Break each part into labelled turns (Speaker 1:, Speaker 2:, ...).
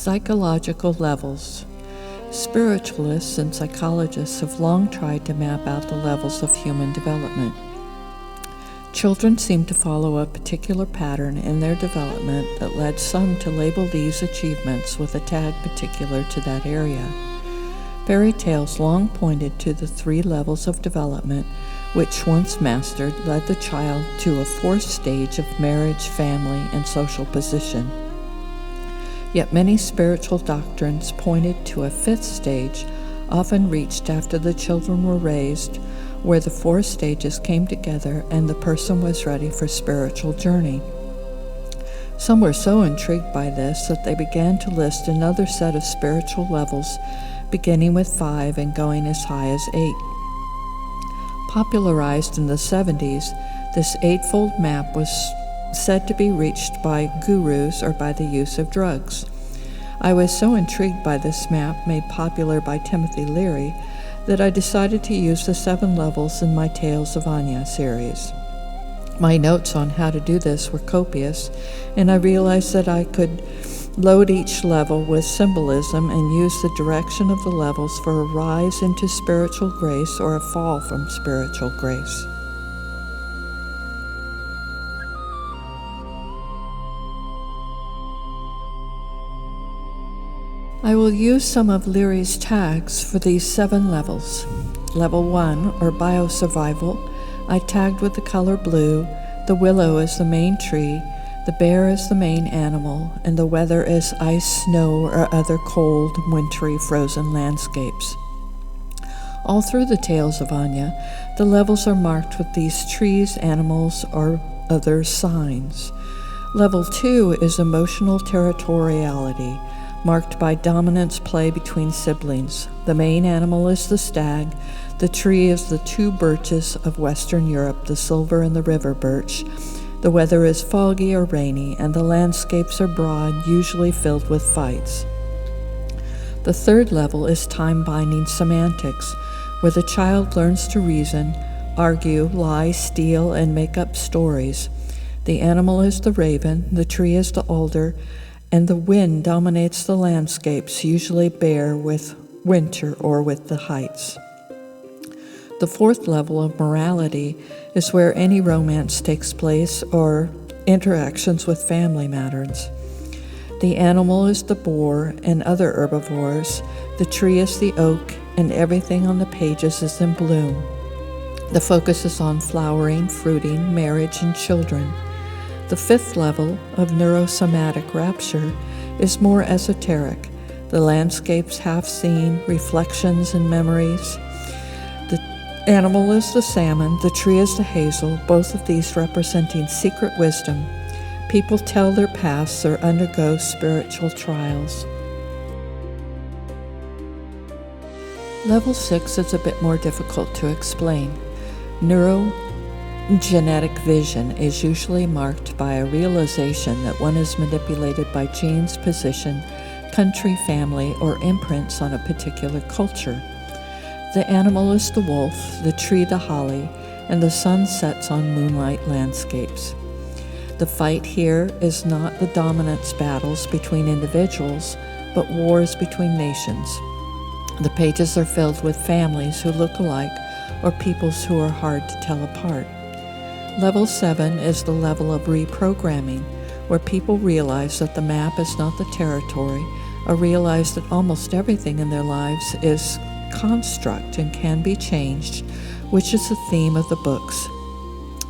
Speaker 1: Psychological levels. Spiritualists and psychologists have long tried to map out the levels of human development. Children seem to follow a particular pattern in their development that led some to label these achievements with a tag particular to that area. Fairy tales long pointed to the 3 levels of development, which once mastered led the child to a 4th stage of marriage, family, and social position. Yet many spiritual doctrines pointed to a 5th stage, often reached after the children were raised, where the 4 stages came together and the person was ready for spiritual journey. Some were so intrigued by this that they began to list another set of spiritual levels, beginning with 5 and going as high as 8. Popularized in the 70s, this 8-fold map was said to be reached by gurus or by the use of drugs. I was so intrigued by this map, made popular by Timothy Leary, that I decided to use the 7 levels in my Tales of Anieth series. My notes on how to do this were copious, and I realized that I could load each level with symbolism and use the direction of the levels for a rise into spiritual grace or a fall from spiritual grace. I will use some of Leary's tags for these 7 levels. Level 1, or biosurvival, I tagged with the color blue. The willow is the main tree, the bear is the main animal, and the weather is ice, snow, or other cold, wintry, frozen landscapes. All through the Tales of Anieth, the levels are marked with these trees, animals, or other signs. Level 2 is emotional territoriality, marked by dominance play between siblings. The main animal is the stag, the tree is the 2 birches of Western Europe, the silver and the river birch. The weather is foggy or rainy, and the landscapes are broad, usually filled with fights. The 3rd level is time-binding semantics, where the child learns to reason, argue, lie, steal, and make up stories. The animal is the raven, the tree is the alder, and the wind dominates the landscapes, usually bare with winter or with the heights. The 4th level of morality is where any romance takes place or interactions with family matters. The animal is the boar and other herbivores, the tree is the oak, and everything on the pages is in bloom. The focus is on flowering, fruiting, marriage, and children. The 5th level of neurosomatic rapture is more esoteric. The landscapes half seen, reflections and memories. The animal is the salmon, the tree is the hazel, both of these representing secret wisdom. People tell their pasts or undergo spiritual trials. Level 6 is a bit more difficult to explain. Neurogenetic vision is usually marked by a realization that one is manipulated by genes, position, country, family, or imprints on a particular culture. The animal is the wolf, the tree the holly, and the sun sets on moonlight landscapes. The fight here is not the dominance battles between individuals, but wars between nations. The pages are filled with families who look alike or peoples who are hard to tell apart. Level 7 is the level of reprogramming, where people realize that the map is not the territory, or realize that almost everything in their lives is construct and can be changed, which is the theme of the books.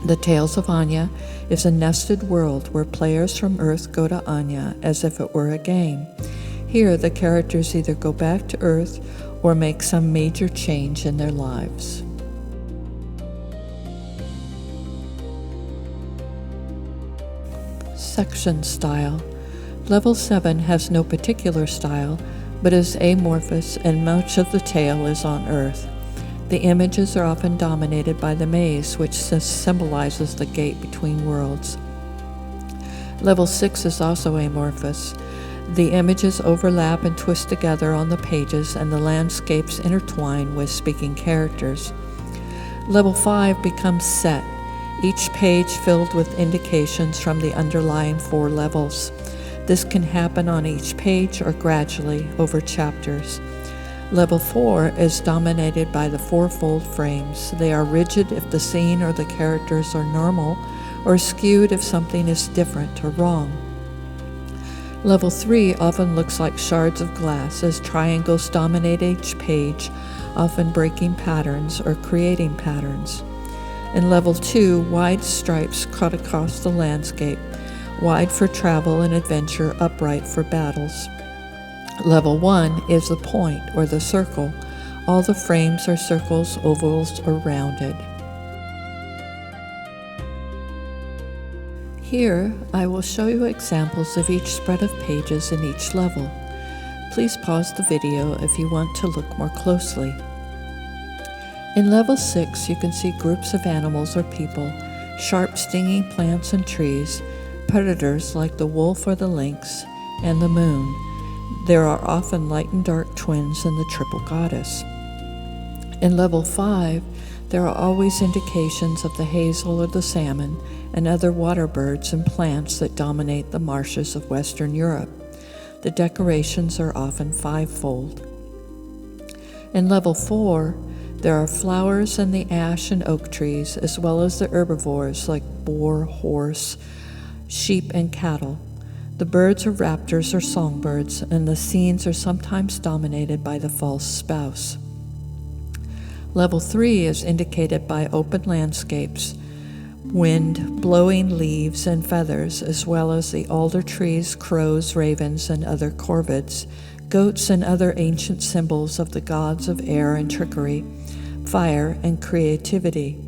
Speaker 1: The Tales of Anieth is a nested world where players from Earth go to Anieth as if it were a game. Here, the characters either go back to Earth or make some major change in their lives. Section style. Level 7 has no particular style, but is amorphous, and much of the tale is on Earth. The images are often dominated by the maze, which symbolizes the gate between worlds. Level 6 is also amorphous. The images overlap and twist together on the pages, and the landscapes intertwine with speaking characters. Level 5 becomes set, each page filled with indications from the underlying 4 levels. This can happen on each page or gradually over chapters. Level 4 is dominated by the fourfold frames. They are rigid if the scene or the characters are normal, or skewed if something is different or wrong. Level 3 often looks like shards of glass as triangles dominate each page, often breaking patterns or creating patterns. In Level 2, wide stripes cut across the landscape, wide for travel and adventure, upright for battles. Level 1 is the point or the circle. All the frames are circles, ovals, or rounded. Here, I will show you examples of each spread of pages in each level. Please pause the video if you want to look more closely. In Level 6, you can see groups of animals or people, sharp stinging plants and trees, predators like the wolf or the lynx, and the moon. There are often light and dark twins and the triple goddess. In Level 5, there are always indications of the hazel or the salmon and other water birds and plants that dominate the marshes of Western Europe. The decorations are often fivefold. In Level 4, there are flowers and the ash and oak trees, as well as the herbivores like boar, horse, sheep, and cattle. The birds are raptors or songbirds, and the scenes are sometimes dominated by the false spouse. Level 3 is indicated by open landscapes, wind, blowing leaves and feathers, as well as the alder trees, crows, ravens, and other corvids, goats and other ancient symbols of the gods of air and trickery, fire, and creativity.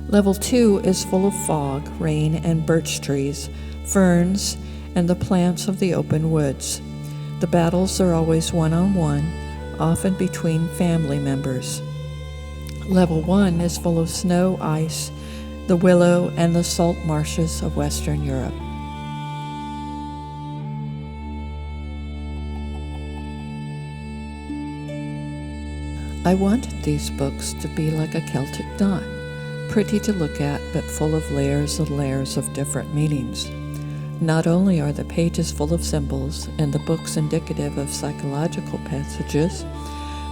Speaker 1: Level 2 is full of fog, rain, and birch trees, ferns, and the plants of the open woods. The battles are always one-on-one, often between family members. Level 1 is full of snow, ice, the willow, and the salt marshes of Western Europe. I wanted these books to be like a Celtic knot, pretty to look at, but full of layers and layers of different meanings. Not only are the pages full of symbols and the books indicative of psychological passages,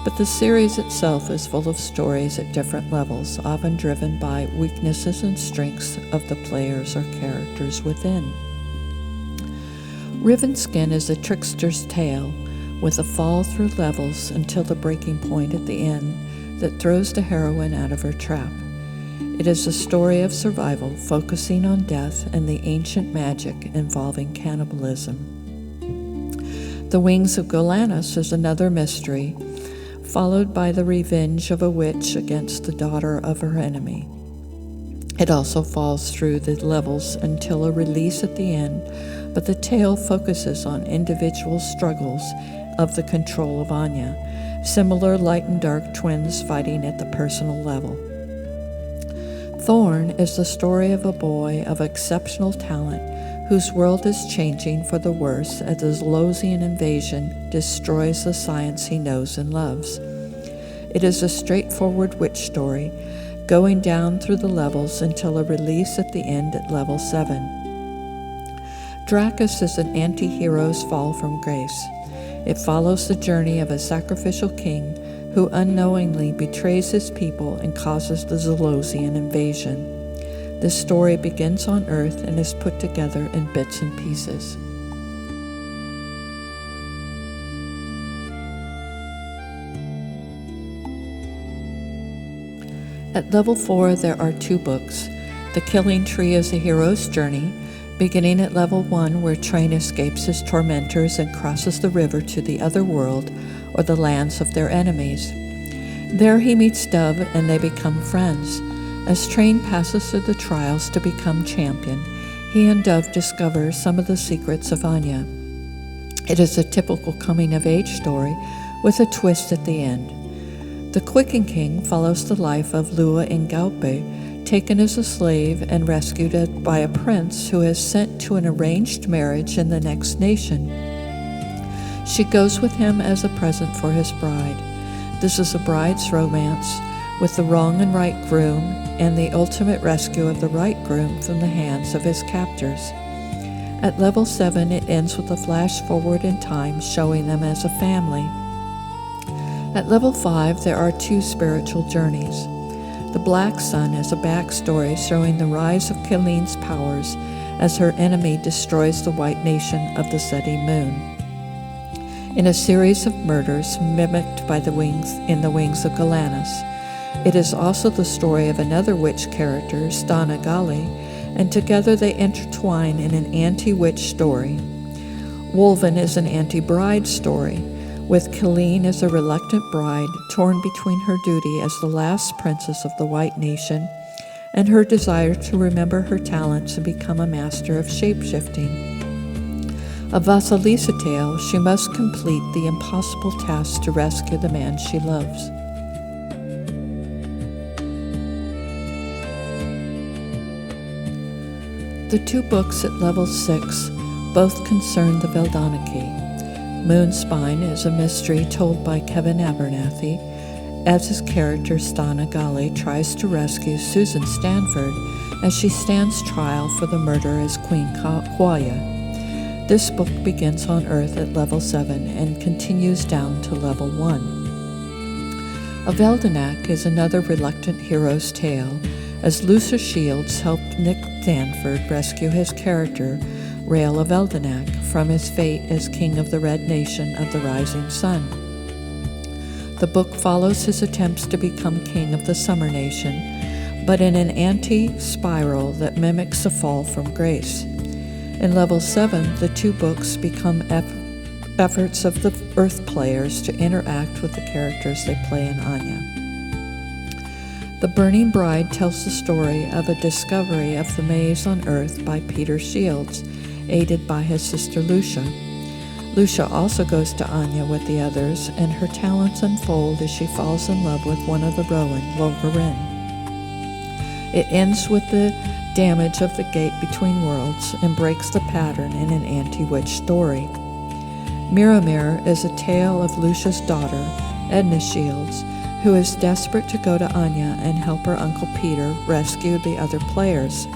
Speaker 1: but the series itself is full of stories at different levels, often driven by weaknesses and strengths of the players or characters within. Riven Skin is a trickster's tale, with a fall through levels until the breaking point at the end that throws the heroine out of her trap. It is a story of survival, focusing on death and the ancient magic involving cannibalism. The Wings of Golanus is another mystery, followed by the revenge of a witch against the daughter of her enemy. It also falls through the levels until a release at the end, but the tale focuses on individual struggles of the control of Anya, similar light and dark twins fighting at the personal level. Thorn is the story of a boy of exceptional talent whose world is changing for the worse as the Zolosian invasion destroys the science he knows and loves. It is a straightforward witch story, going down through the levels until a release at the end at level 7. Dracus is an anti-hero's fall from grace. It follows the journey of a sacrificial king who unknowingly betrays his people and causes the Zolosian invasion. This story begins on Earth and is put together in bits and pieces. At level 4, there are 2 books. The Killing Tree is a hero's journey, beginning at level 1, where Train escapes his tormentors and crosses the river to the other world, or the lands of their enemies. There he meets Dove and they become friends. As Train passes through the trials to become champion, he and Dove discover some of the secrets of Anya. It is a typical coming-of-age story with a twist at the end. The Quicken King follows the life of Lua Ingaupe, taken as a slave and rescued by a prince who is sent to an arranged marriage in the next nation. She goes with him as a present for his bride. This is a bride's romance with the wrong and right groom and the ultimate rescue of the right groom from the hands of his captors. At level 7, it ends with a flash forward in time showing them as a family. At level 5, there are 2 spiritual journeys. The Black Sun is a backstory showing the rise of Kyleen's powers as her enemy destroys the white nation of the setting moon. In a series of murders mimicked by the wings of Galanus, it is also the story of another witch character, Stana Gali, and together they intertwine in an anti-witch story. Woven is an anti-bride story, with Kyleen as a reluctant bride torn between her duty as the last princess of the white nation and her desire to remember her talents and become a master of shape-shifting. A Vasilisa tale, she must complete the impossible task to rescue the man she loves. The 2 books at level 6 both concern the Veldoniki. Moonspine is a mystery told by Kevin Abernathy, as his character Stana Gali tries to rescue Susan Stanford as she stands trial for the murder as Queen Quaya. This book begins on Earth at level 7 and continues down to level 1. A Veldanak is another reluctant hero's tale, as Lucia Shields helped Nick Stanford rescue his character, Rael of Veldanak, from his fate as king of the Red Nation of the Rising Sun. The book follows his attempts to become king of the Summer Nation, but in an anti-spiral that mimics a fall from grace. In level 7, the 2 books become efforts of the Earth players to interact with the characters they play in Anya. The Burning Bride tells the story of a discovery of the maze on Earth by Peter Shields, aided by his sister Lucia. Lucia also goes to Anya with the others, and her talents unfold as she falls in love with one of the Rowan, Logarin. It ends with the damage of the gate between worlds and breaks the pattern in an anti-witch story. Miramir is a tale of Lucia's daughter, Edna Shields, who is desperate to go to Anya and help her Uncle Peter rescue the other players.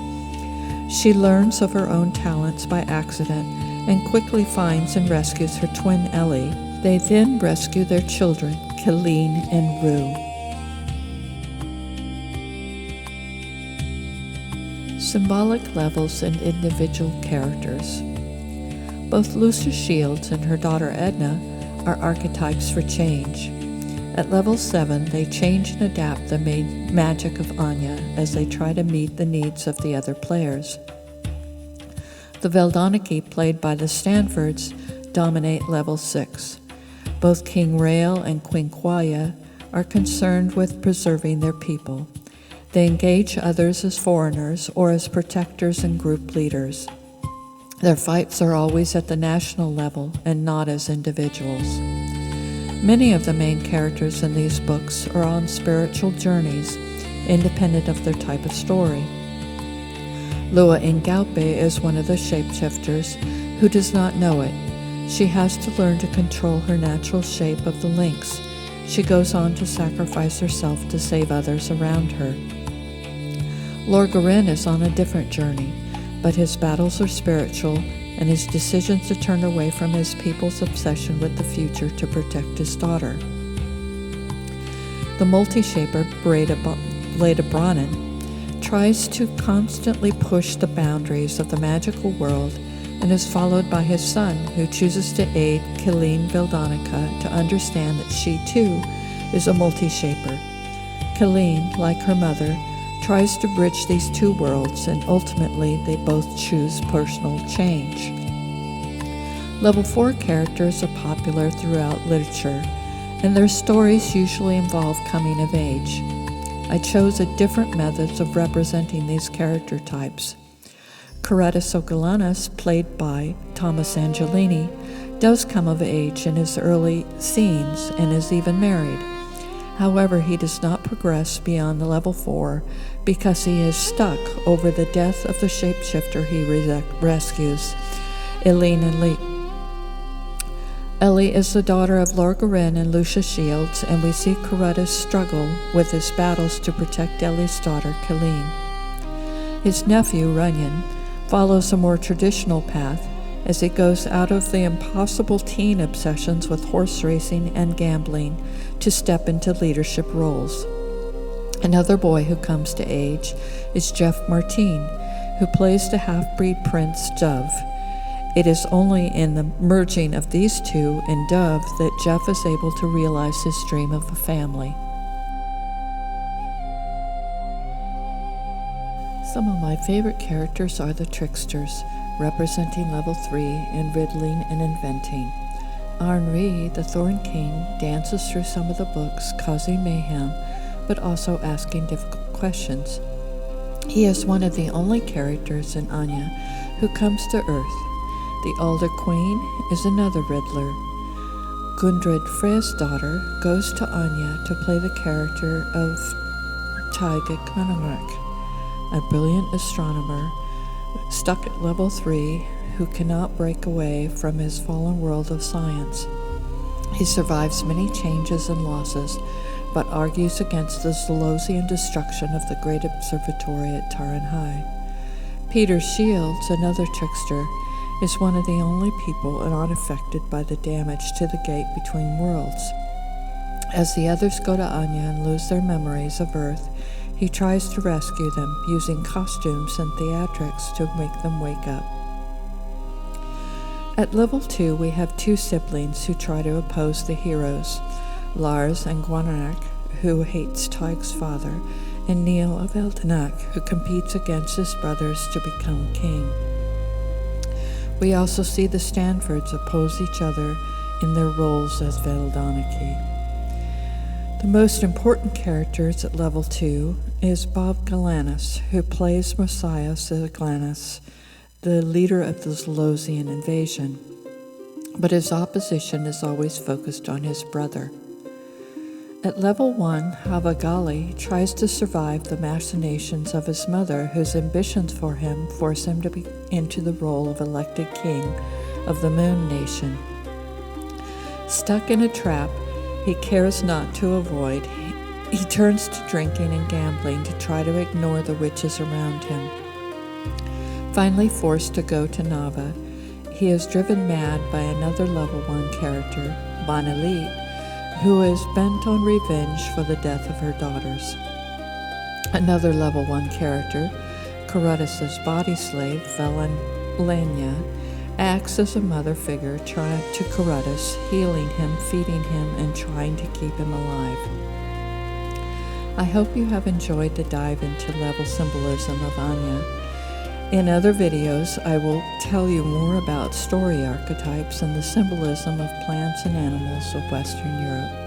Speaker 1: She learns of her own talents by accident and quickly finds and rescues her twin Ellie. They then rescue their children, Kyleen and Rue. Symbolic levels and individual characters. Both Lucia Shields and her daughter Edna are archetypes for change. At level 7, they change and adapt the magic of Anya as they try to meet the needs of the other players. The Veldoniki, played by the Stanfords, dominate level 6. Both King Rael and Queen Quaya are concerned with preserving their people. They engage others as foreigners or as protectors and group leaders. Their fights are always at the national level and not as individuals. Many of the main characters in these books are on spiritual journeys, independent of their type of story. Lua Ingaupe is one of the shapeshifters who does not know it. She has to learn to control her natural shape of the lynx. She goes on to sacrifice herself to save others around her. Lorgarin is on a different journey, but his battles are spiritual, and his decisions to turn away from his people's obsession with the future to protect his daughter. The multi-shaper Breda Brannan tries to constantly push the boundaries of the magical world and is followed by his son, who chooses to aid Kyleen Veldonica to understand that she too is a multi-shaper. Kyleen, like her mother, tries to bridge these 2 worlds, and ultimately they both choose personal change. Level 4 characters are popular throughout literature, and their stories usually involve coming of age. I chose a different methods of representing these character types. Coretta Galanus, played by Thomas Angelini, does come of age in his early scenes and is even married. However, he does not progress beyond the level 4 because he is stuck over the death of the shapeshifter he rescues, Eileen and Lee. Ellie is the daughter of Lorgarin and Lucia Shields, and we see Coretta's struggle with his battles to protect Ellie's daughter, Kyleen. His nephew, Runyon, follows a more traditional path as he goes out of the impossible teen obsessions with horse racing and gambling to step into leadership roles. Another boy who comes to age is Jeff Martin, who plays the half-breed prince Dove. It is only in the merging of these two in Dove that Jeff is able to realize his dream of a family. Some of my favorite characters are the tricksters, representing level 3 in riddling and inventing. Henri, the Thorn King, dances through some of the books, causing mayhem, but also asking difficult questions. He is one of the only characters in Anieth who comes to Earth. The Alder Queen is another riddler. Gundred, Freya's daughter, goes to Anieth to play the character of Tyga Kanamak, a brilliant astronomer stuck at level 3 who cannot break away from his fallen world of science. He survives many changes and losses, but argues against the Zolosian destruction of the great observatory at Taran High. Peter Shields, another trickster, is one of the only people unaffected by the damage to the gate between worlds. As the others go to Anieth and lose their memories of Earth, he tries to rescue them using costumes and theatrics to make them wake up. At level 2, we have two siblings who try to oppose the heroes, Lars and Guananak, who hates Tyg's father, and Neil of Eldenak, who competes against his brothers to become king. We also see the Stanfords oppose each other in their roles as Veldoniki. The most important characters at level 2 is Bob Galanis, who plays Messias Galanis, the leader of the Zolosian invasion, but his opposition is always focused on his brother. At level 1, Havagali tries to survive the machinations of his mother, whose ambitions for him force him to be into the role of elected king of the Moon Nation. Stuck in a trap he cares not to avoid, he turns to drinking and gambling to try to ignore the witches around him. Finally forced to go to Nava, he is driven mad by another level 1 character, Banalit, who is bent on revenge for the death of her daughters. Another level 1 character, Carudus' body slave, Valenlania, acts as a mother figure trying to Carudus, healing him, feeding him, and trying to keep him alive. I hope you have enjoyed the dive into level symbolism of Anieth. In other videos, I will tell you more about story archetypes and the symbolism of plants and animals of Western Europe.